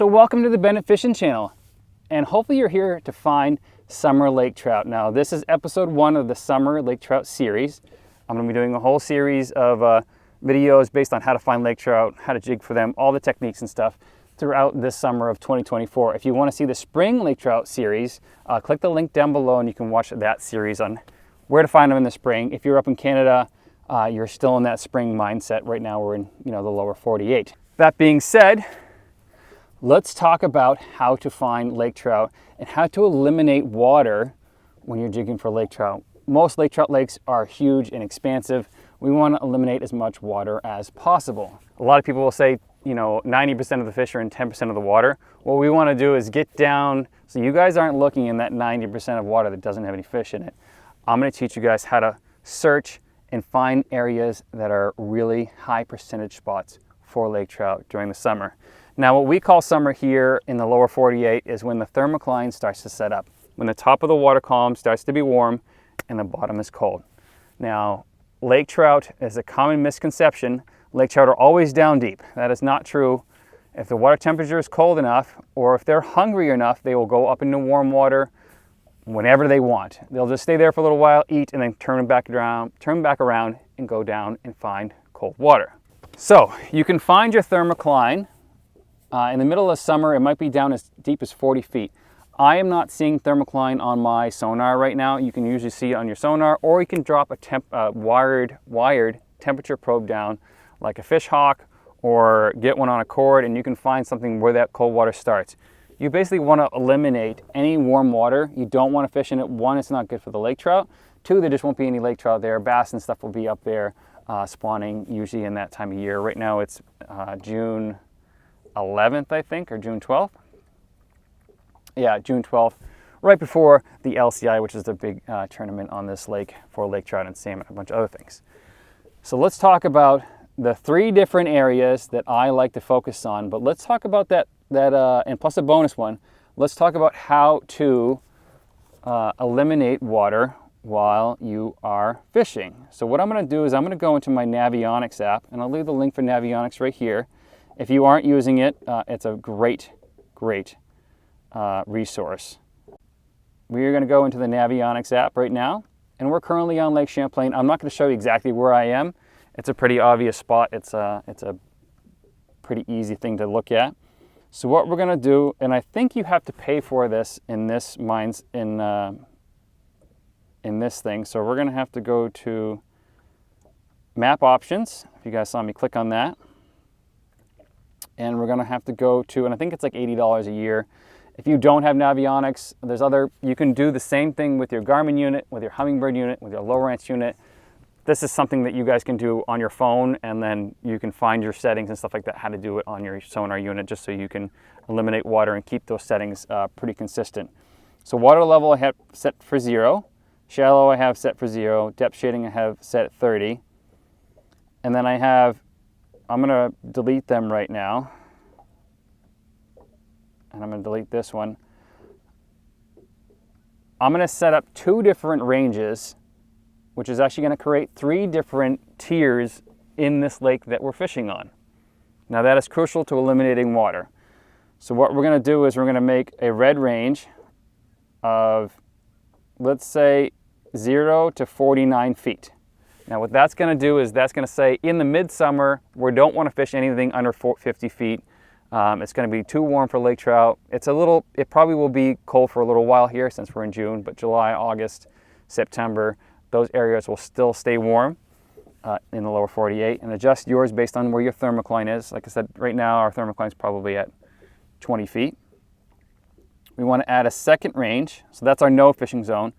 So welcome to the Bendit Fishing channel, and hopefully you're here to find summer lake trout. Now this is episode 1 of the summer lake trout series. I'm going to be doing a whole series of videos based on how to find lake trout, how to jig for them, all the techniques and stuff throughout this summer of 2024. If you want to see the spring lake trout series, click the link down below and you can watch that series on where to find them in the spring. If you're up in Canada, you're still in that spring mindset. Right now we're in the lower 48. That being said, let's talk about how to find lake trout and how to eliminate water when you're jigging for lake trout. Most lake trout lakes are huge and expansive. We want to eliminate as much water as possible. A lot of people will say, 90% of the fish are in 10% of the water. What we want to do is get down so you guys aren't looking in that 90% of water that doesn't have any fish in it. I'm going to teach you guys how to search and find areas that are really high percentage spots for lake trout during the summer. Now, what we call summer here in the lower 48 is when the thermocline starts to set up, when the top of the water column starts to be warm and the bottom is cold. Now, lake trout is a common misconception. Lake trout are always down deep. That is not true. If the water temperature is cold enough, or if they're hungry enough, they will go up into warm water whenever they want. They'll just stay there for a little while, eat, and then turn back around and go down and find cold water. So you can find your thermocline. In the middle of summer, it might be down as deep as 40 feet. I am not seeing thermocline on my Sonar right now. You can usually see it on your Sonar, or you can drop a wired temperature probe down like a fish hawk, or get one on a cord and you can find something where that cold water starts. You basically want to eliminate any warm water. You don't want to fish in it. 1, it's not good for the lake trout. 2, there just won't be any lake trout there. Bass and stuff will be up there spawning usually in that time of year. Right now it's June 11th, I think, or June 12th. Yeah, June 12th, right before the LCI, which is the big tournament on this lake for lake trout and salmon, a bunch of other things. So let's talk about the 3 different areas that I like to focus on, but let's talk about that and plus a bonus one. Let's talk about how to eliminate water while you are fishing. So what I'm going to do is I'm going to go into my Navionics app, and I'll leave the link for Navionics right here. If you aren't using it, it's a great resource. We are going to go into the Navionics app right now, and we're currently on Lake Champlain. I'm not going to show you exactly where I am. It's a pretty obvious spot. It's a pretty easy thing to look at. So what we're going to do, and I think you have to pay for this in this thing. So we're going to have to go to Map Options. If you guys saw me click on that. And we're going to have to go to, and I think it's like $80 a year. If you don't have Navionics, you can do the same thing with your Garmin unit, with your Humminbird unit, with your Lowrance unit. This is something that you guys can do on your phone, and then you can find your settings and stuff like that, how to do it on your Sonar unit, just so you can eliminate water and keep those settings pretty consistent. So water level I have set for 0. Shallow I have set for 0. Depth shading I have set at 30. And then I'm going to delete them right now. And I'm going to delete this one. I'm going to set up 2 different ranges, which is actually going to create 3 different tiers in this lake that we're fishing on. Now that is crucial to eliminating water. So what we're going to do is we're going to make a red range of, let's say, 0 to 49 feet. Now what that's going to do is that's going to say in the midsummer, we don't want to fish anything under 50 feet. It's going to be too warm for lake trout. It probably will be cold for a little while here since we're in June, but July, August, September, those areas will still stay warm in the lower 48, and adjust yours based on where your thermocline is. Like I said, right now our thermocline is probably at 20 feet. We want to add a second range, so that's our no fishing zone.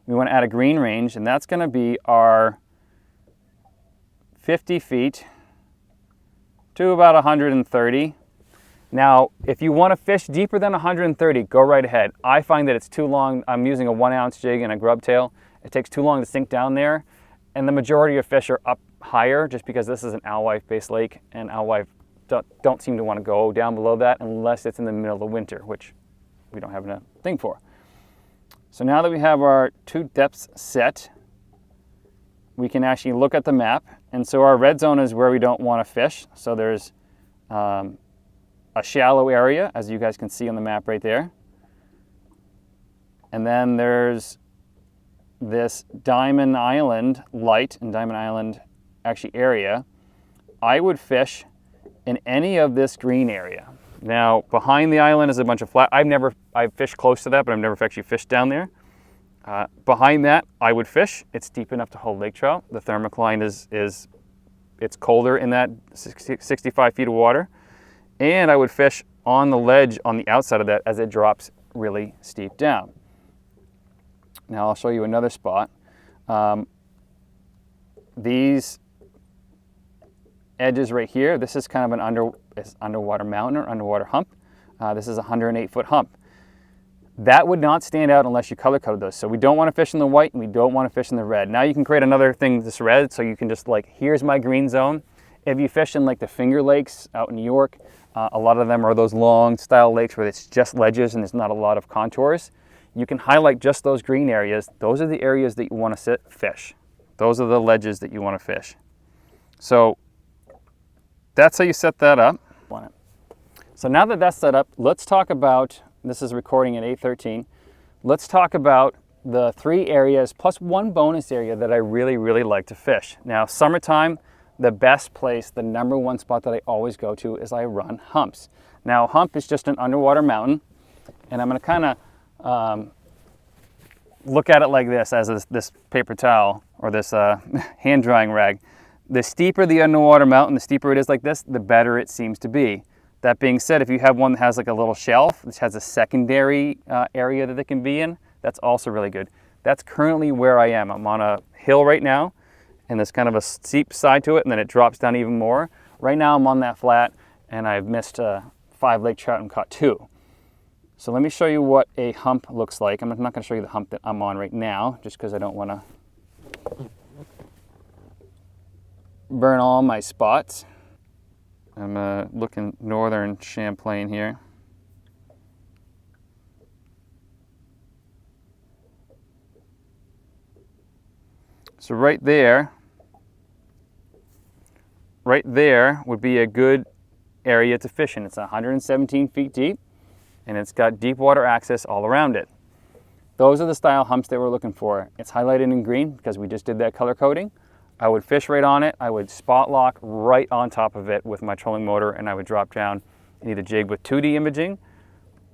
We want to add a green range, and that's going to be our 50 feet to about 130. Now, if you want to fish deeper than 130, go right ahead. I find that it's too long. I'm using a 1-ounce jig and a grub tail. It takes too long to sink down there, and the majority of fish are up higher just because this is an alewife-based lake, and alewife don't seem to want to go down below that unless it's in the middle of the winter, which we don't have a thing for. So now that we have our 2 depths set, we can actually look at the map. And so our red zone is where we don't want to fish. So there's a shallow area, as you guys can see on the map right there. And then there's this Diamond Island light and Diamond Island actually area. I would fish in any of this green area. Now, behind the island is a bunch of flat. I've fished close to that, but I've never actually fished down there. Behind that, I would fish. It's deep enough to hold lake trout. The thermocline it's colder in that 65 feet of water. And I would fish on the ledge on the outside of that as it drops really steep down. Now I'll show you another spot. These edges right here, this is kind of an underwater mountain or underwater hump. This is a 108-foot hump. That would not stand out unless you color coded those. So we don't want to fish in the white and we don't want to fish in the red. Now you can create another thing that's red, so you can just like, here's my green zone. If you fish in like the Finger Lakes out in New York, a lot of them are those long style lakes where it's just ledges and there's not a lot of contours. You can highlight just those green areas. Those are the areas that you want to fish. Those are the ledges that you want to fish. So that's how you set that up. So now that that's set up, let's talk about, this is recording at 8:13. Let's talk about the 3 areas plus 1 bonus area that I really, really like to fish. Now, summertime, the best place, the #1 spot that I always go to is I run humps. Now, hump is just an underwater mountain, and I'm going to kind of look at it like this, as this paper towel or this hand drying rag. The steeper the underwater mountain, the steeper it is like this, the better it seems to be. That being said, if you have one that has like a little shelf, which has a secondary area that they can be in, that's also really good. That's currently where I am. I'm on a hill right now, and there's kind of a steep side to it, and then it drops down even more. Right now I'm on that flat, and I've missed 5 lake trout and caught 2. So let me show you what a hump looks like. I'm not going to show you the hump that I'm on right now, just because I don't want to burn all my spots. I'm looking northern Champlain here. So right there would be a good area to fish in. It's 117 feet deep, and it's got deep water access all around it. Those are the style humps that we're looking for. It's highlighted in green because we just did that color coding. I would fish right on it. I would spot lock right on top of it with my trolling motor, and I would drop down and either jig with 2D imaging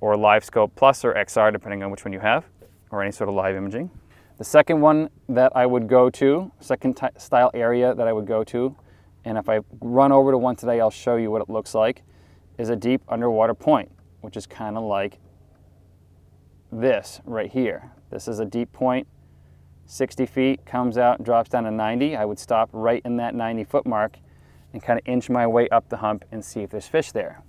or Live Scope Plus or XR, depending on which one you have, or any sort of live imaging. The second one that I would go to, second style area that I would go to, and if I run over to one today, I'll show you what it looks like, is a deep underwater point, which is kind of like this right here. This is a deep point. 60 feet, comes out, drops down to 90. I would stop right in that 90-foot mark and kind of inch my way up the hump and see if there's fish there.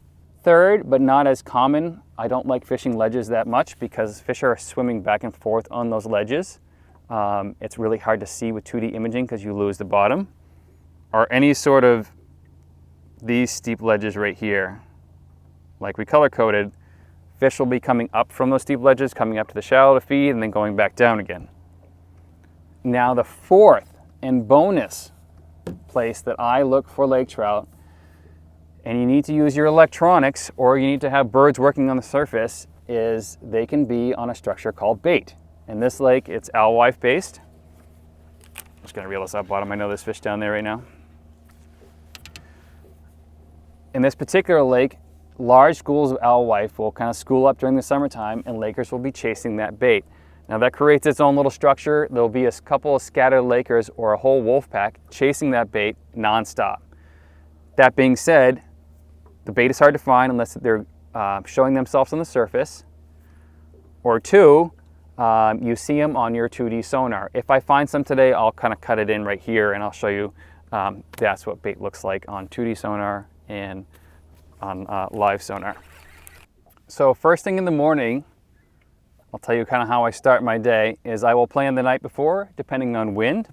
Third, but not as common, I don't like fishing ledges that much because fish are swimming back and forth on those ledges. It's really hard to see with 2D imaging because you lose the bottom. Or any sort of these steep ledges right here, like we color coded, fish will be coming up from those steep ledges, coming up to the shallow to feed, and then going back down again. Now the 4th and bonus place that I look for lake trout, and you need to use your electronics or you need to have birds working on the surface, is they can be on a structure called bait. In this lake, it's alewife based. I'm just gonna reel this up bottom. I know there's fish down there right now. In this particular lake, large schools of alewife will kind of school up during the summertime, and lakers will be chasing that bait. Now that creates its own little structure. There'll be a couple of scattered lakers or a whole wolf pack chasing that bait nonstop. That being said, the bait is hard to find unless they're showing themselves on the surface. Or 2, you see them on your 2D sonar. If I find some today, I'll kind of cut it in right here and I'll show you that's what bait looks like on 2D sonar and on live sonar. So first thing in the morning, I'll tell you kind of how I start my day, is I will plan the night before, depending on wind,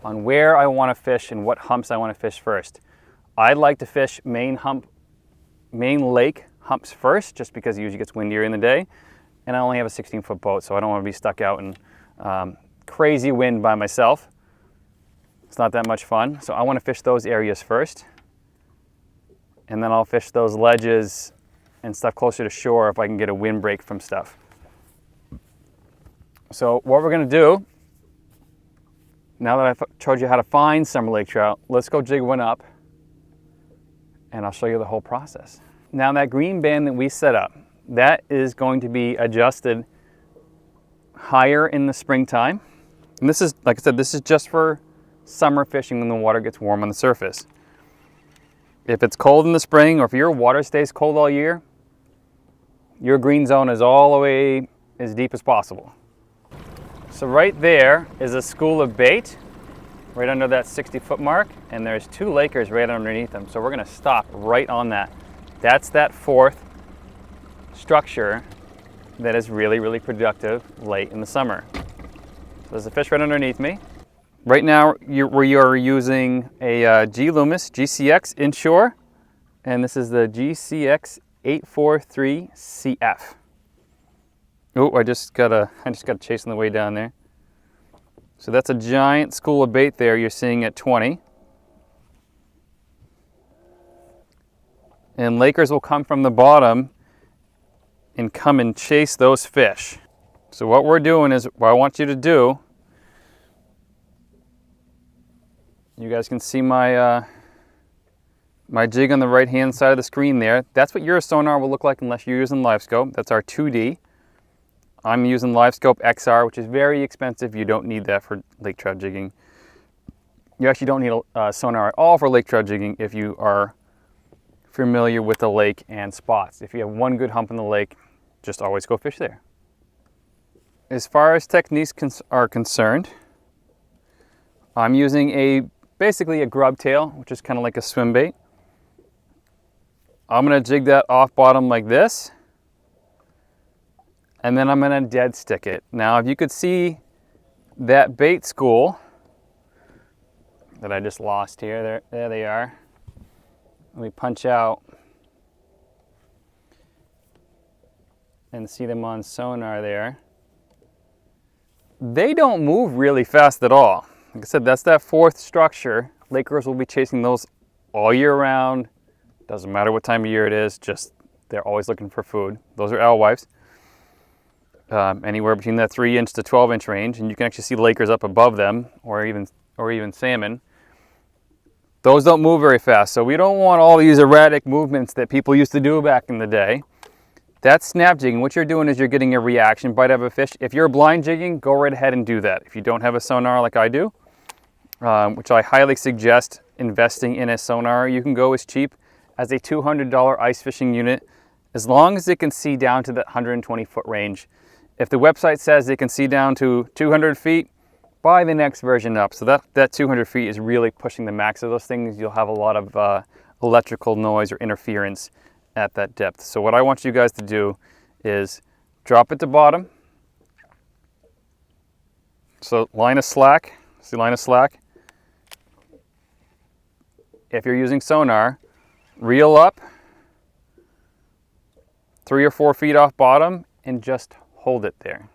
on where I want to fish and what humps I want to fish first. I like to fish main lake humps first, just because it usually gets windier in the day. And I only have a 16-foot boat, so I don't want to be stuck out in crazy wind by myself. It's not that much fun. So I want to fish those areas first. And then I'll fish those ledges and stuff closer to shore if I can get a windbreak from stuff. So what we're going to do, now that I've showed you how to find summer lake trout, let's go jig one up and I'll show you the whole process. Now that green band that we set up, that is going to be adjusted higher in the springtime. And this is, like I said, this is just for summer fishing when the water gets warm on the surface. If it's cold in the spring, or if your water stays cold all year, your green zone is all the way as deep as possible. So right there is a school of bait, right under that 60-foot mark, and there's 2 Lakers right underneath them. So we're gonna stop right on that. That's that 4th structure that is really, really productive late in the summer. So there's a fish right underneath me. Right now we are using a G Loomis GCX inshore, and this is the GCX 843CF. Oh, I just got a chase on the way down there. So that's a giant school of bait there you're seeing at 20. And Lakers will come from the bottom and come and chase those fish. So what we're doing is, what I want you to do, you guys can see my my jig on the right hand side of the screen there. That's what your sonar will look like unless you're using LiveScope. That's our 2D. I'm using LiveScope XR, which is very expensive. You don't need that for lake trout jigging. You actually don't need a sonar at all for lake trout jigging if you are familiar with the lake and spots. If you have one good hump in the lake, just always go fish there. As far as techniques are concerned, I'm using basically a grub tail, which is kind of like a swim bait. I'm going to jig that off bottom like this, and then I'm going to dead stick it. Now, if you could see that bait school that I just lost here, there they are. Let me punch out and see them on sonar there. They don't move really fast at all. Like I said, that's that 4th structure. Lakers will be chasing those all year round. Doesn't matter what time of year it is, just they're always looking for food. Those are alewives. Anywhere between that 3-inch to 12-inch range, and you can actually see Lakers up above them, or even salmon. Those don't move very fast, so we don't want all these erratic movements that people used to do back in the day. That's snap jigging. What you're doing is you're getting a reaction bite of a fish. If you're blind jigging, go right ahead and do that. If you don't have a sonar like I do, which I highly suggest investing in a sonar, you can go as cheap as a $200 ice fishing unit, as long as it can see down to that 120-foot range. If the website says it can see down to 200 feet, buy the next version up. So that 200 feet is really pushing the max of those things. You'll have a lot of electrical noise or interference at that depth. So what I want you guys to do is drop it to bottom. So line of slack, see line of slack? If you're using sonar, reel up 3 or 4 feet off bottom and just hold it there.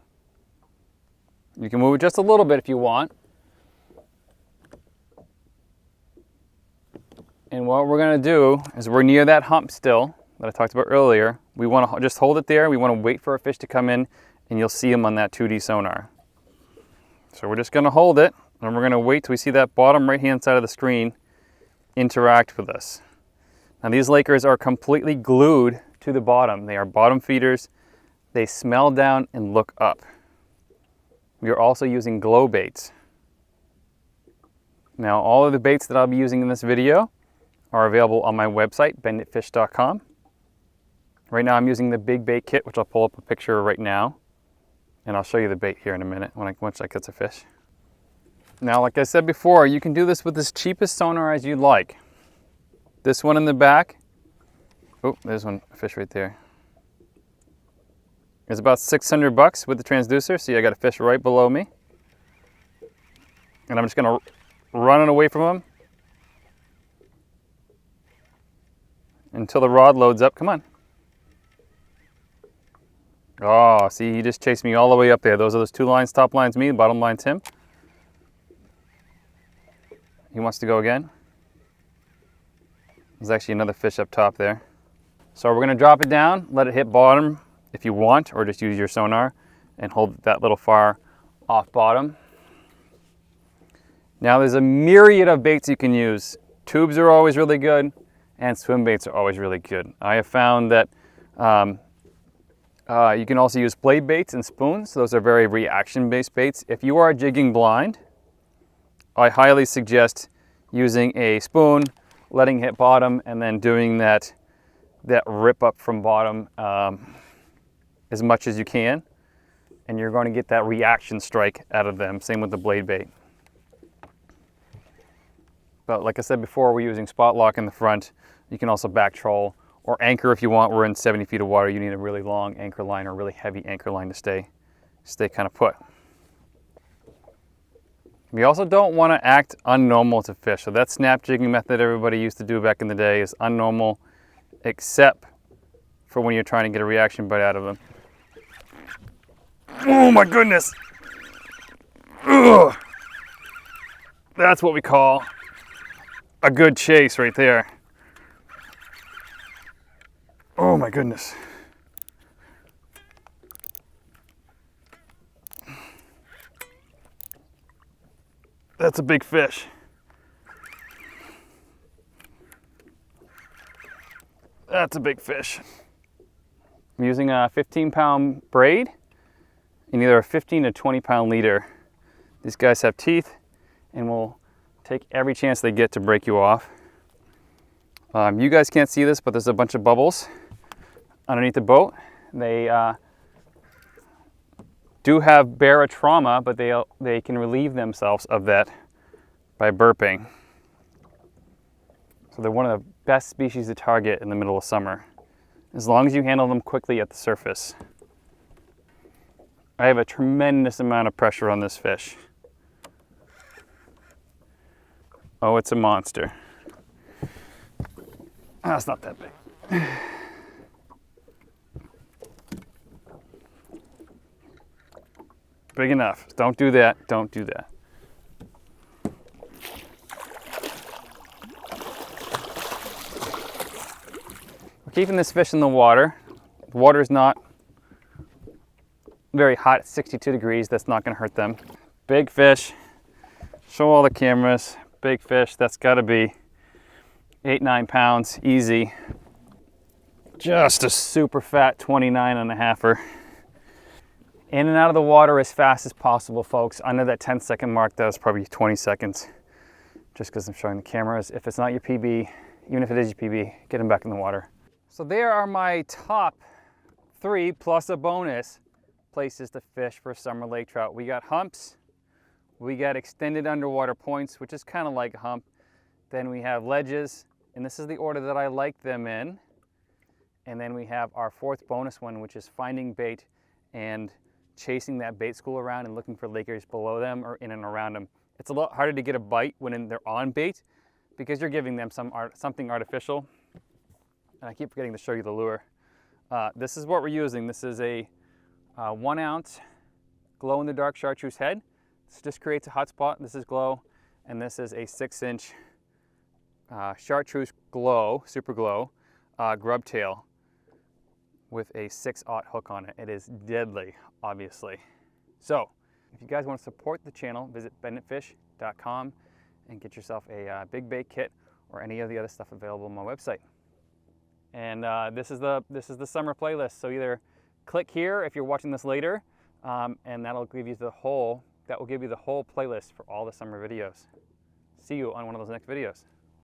You can move it just a little bit if you want. And what we're going to do is, we're near that hump still that I talked about earlier. We want to just hold it there. We want to wait for a fish to come in, and you'll see them on that 2D sonar. So we're just going to hold it, and we're going to wait till we see that bottom right hand side of the screen interact with us. Now these Lakers are completely glued to the bottom. They are bottom feeders. They smell down and look up. We are also using glow baits. Now all of the baits that I'll be using in this video are available on my website, benditfish.com. Right now I'm using the big bait kit, which I'll pull up a picture right now. And I'll show you the bait here in a minute once I catch a fish. Now, like I said before, you can do this with as cheapest sonar as you'd like. This one in the back, oh, there's a fish right there. It's about $600 with the transducer. See, I got a fish right below me. And I'm just gonna run it away from him until the rod loads up. Come on. Oh, see, he just chased me all the way up there. Those are those 2 lines, top line's me, bottom line's him. He wants to go again. There's actually another fish up top there. So we're gonna drop it down, let it hit bottom if you want, or just use your sonar and hold that little far off bottom. Now there's a myriad of baits you can use. Tubes are always really good, and swim baits are always really good. I have found that you can also use blade baits and spoons. Those are very reaction-based baits. If you are jigging blind, I highly suggest using a spoon, letting it hit bottom, and then doing that rip up from bottom as much as you can, and you're going to get that reaction strike out of them. Same with the blade bait. But like I said before, we're using spot lock in the front. You can also back troll or anchor if you want. We're in 70 feet of water. You need a really long anchor line or really heavy anchor line to stay kind of put. We also don't want to act unnormal to fish. So that snap jigging method everybody used to do back in the day is unnormal, except for when you're trying to get a reaction bite out of them. Oh my goodness! Ugh. That's what we call a good chase right there. Oh my goodness. That's a big fish. That's a big fish. I'm using a 15-pound braid in either a 15 to 20-pound leader. These guys have teeth and will take every chance they get to break you off. You guys can't see this, but there's a bunch of bubbles underneath the boat. They do have barotrauma, but they can relieve themselves of that by burping. So they're one of the best species to target in the middle of summer, as long as you handle them quickly at the surface. I have a tremendous amount of pressure on this fish. Oh, it's a monster. Oh, it's not that big. Big enough. Don't do that. Don't do that. We're keeping this fish in the water. The water is not very hot. It's 62 degrees. That's not going to hurt them. Big fish. Show all the cameras. Big fish. That's got to be 8-9 pounds. Easy. Just a super fat 29.5-er. In and out of the water as fast as possible, folks. Under that 10-second mark, that was probably 20 seconds. Just because I'm showing the cameras. If it's not your PB, even if it is your PB, get them back in the water. So there are my top 3 plus a bonus places to fish for summer lake trout. We got humps, we got extended underwater points, which is kind of like a hump. Then we have ledges, and this is the order that I like them in. And then we have our 4th bonus one, which is finding bait and chasing that bait school around and looking for lakers below them or in and around them. It's a lot harder to get a bite when they're on bait because you're giving them something artificial. And I keep forgetting to show you the lure. This is what we're using. This is a 1 ounce glow-in-the-dark chartreuse head. This just creates a hot spot. This is glow, and this is a 6-inch chartreuse glow, super glow, grub tail with a 6/0 hook on it. It is deadly, obviously. So if you guys want to support the channel, visit benditfish.com and get yourself a big bait kit or any of the other stuff available on my website. And this is the summer playlist. So either click here if you're watching this later, and that will give you the whole playlist for all the summer videos. See you on one of those next videos.